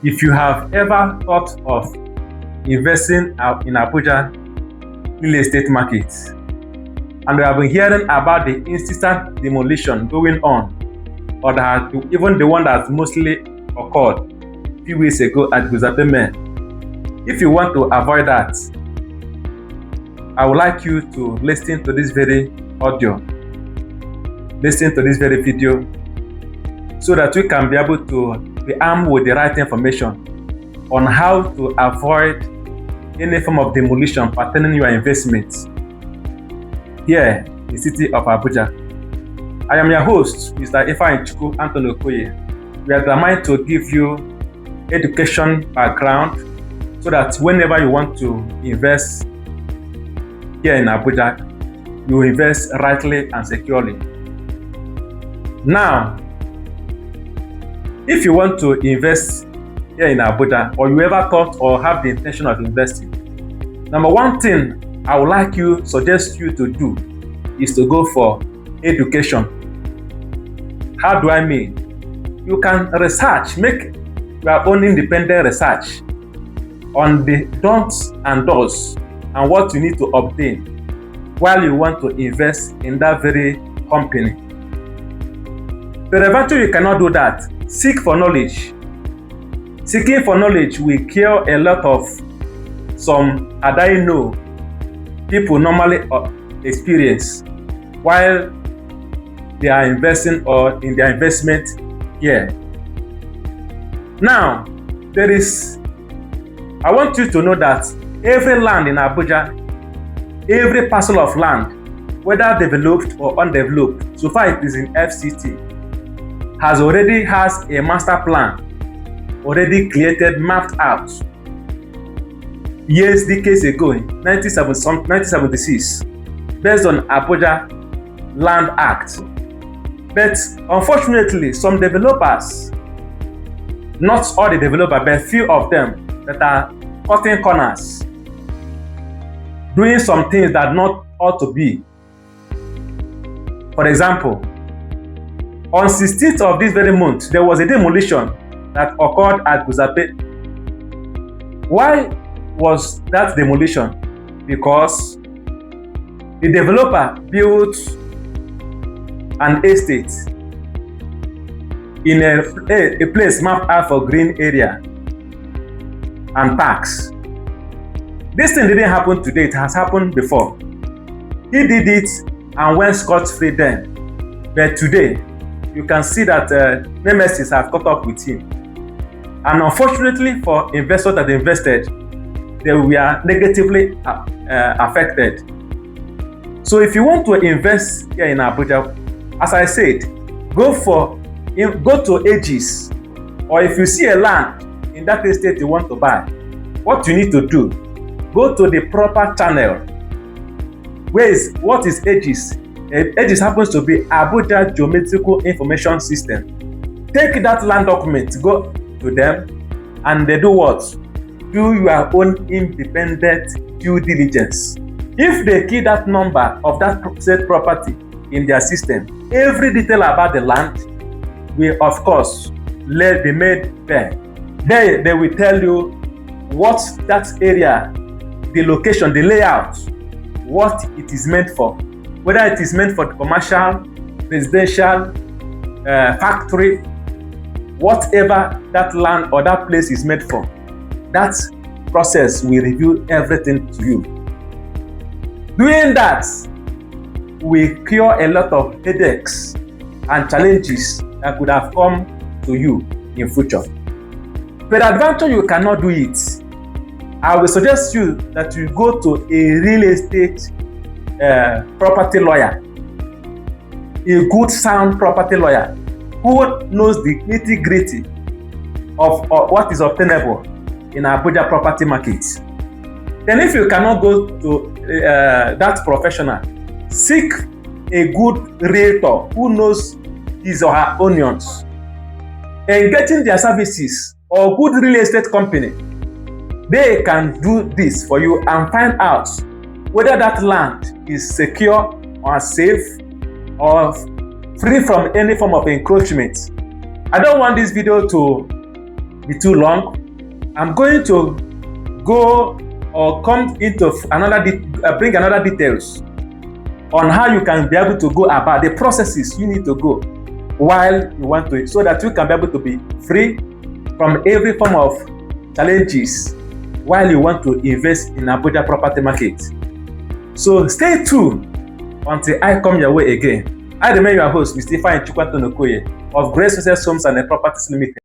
If you have ever thought of investing in Abuja real estate market, and you have been hearing about the instant demolition going on, or even the one that mostly occurred a few weeks ago at Guzape, if you want to avoid that, I would like you to listen to this very audio, listen to this very video, so that we can be able to be armed with the right information on how to avoid any form of demolition pertaining your investments here in the city of Abuja. I am your host, Mr. Ifeanyi Anthony Okoye. We are determined to give you education background so that whenever you want to invest here in Abuja, you invest rightly and securely. Now, if you want to invest here in Abuja, or you ever thought or have the intention of investing, number one thing I would like to suggest you to do is to go for education. How do I mean? You can research, make your own independent research on the don'ts and does and what you need to obtain while you want to invest in that very company. But eventually you cannot do that. Seek for knowledge. Seeking for knowledge will cure a lot of some I know people normally experience while they are investing or in their investment here. Now, I want you to know that every land in Abuja, every parcel of land, whether developed or undeveloped, so far it is in FCDA, has a master plan already created, mapped out decades ago in 1976 based on Abuja Land Act. But unfortunately, some developers, not all the developers, but few of them that are cutting corners, doing some things that not ought to be. For example, on 16th of this very month, there was a demolition that occurred at Guzape. Why was that demolition? Because the developer built an estate in a place mapped out for green area and parks. This thing didn't happen today, it has happened before. He did it and went scot-free then. But today, you can see that nemesis have caught up with him. And unfortunately for investors that invested, they were negatively affected. So if you want to invest here in Abuja, as I said, go to Aegis, or if you see a land in that estate you want to buy, what you need to do, go to the proper channel. What is Aegis? Aegis happens to be Abuja Geometrical Information System. Take that land document, go to them, and they do what? Do your own independent due diligence. If they key that number of that said property in their system, every detail about the land will, of course, be made there. They will tell you what that area, the location, the layout, what it is meant for. Whether it is meant for commercial, residential, factory, whatever that land or that place is meant for. That process will review everything to you. Doing that will cure a lot of headaches and challenges that could have come to you in future. But adventure, you cannot do it. I will suggest you that you go to a real estate property lawyer, a good sound property lawyer who knows the nitty-gritty of what is obtainable in Abuja property market. Then if you cannot go to that professional, seek a good realtor who knows his or her onions. And getting their services or good real estate company, they can do this for you and find out whether that land is secure or safe or free from any form of encroachment. I don't want this video to be too long. I'm going to go or come into bring another details on how you can be able to go about the processes you need to go while you want to, so that you can be able to be free from every form of challenges while you want to invest in Abuja property market. So stay tuned until I come your way again. I remain your host, Mr. Ifeanyi Chukwuantonokoye of Grace Success Homes and Properties Limited.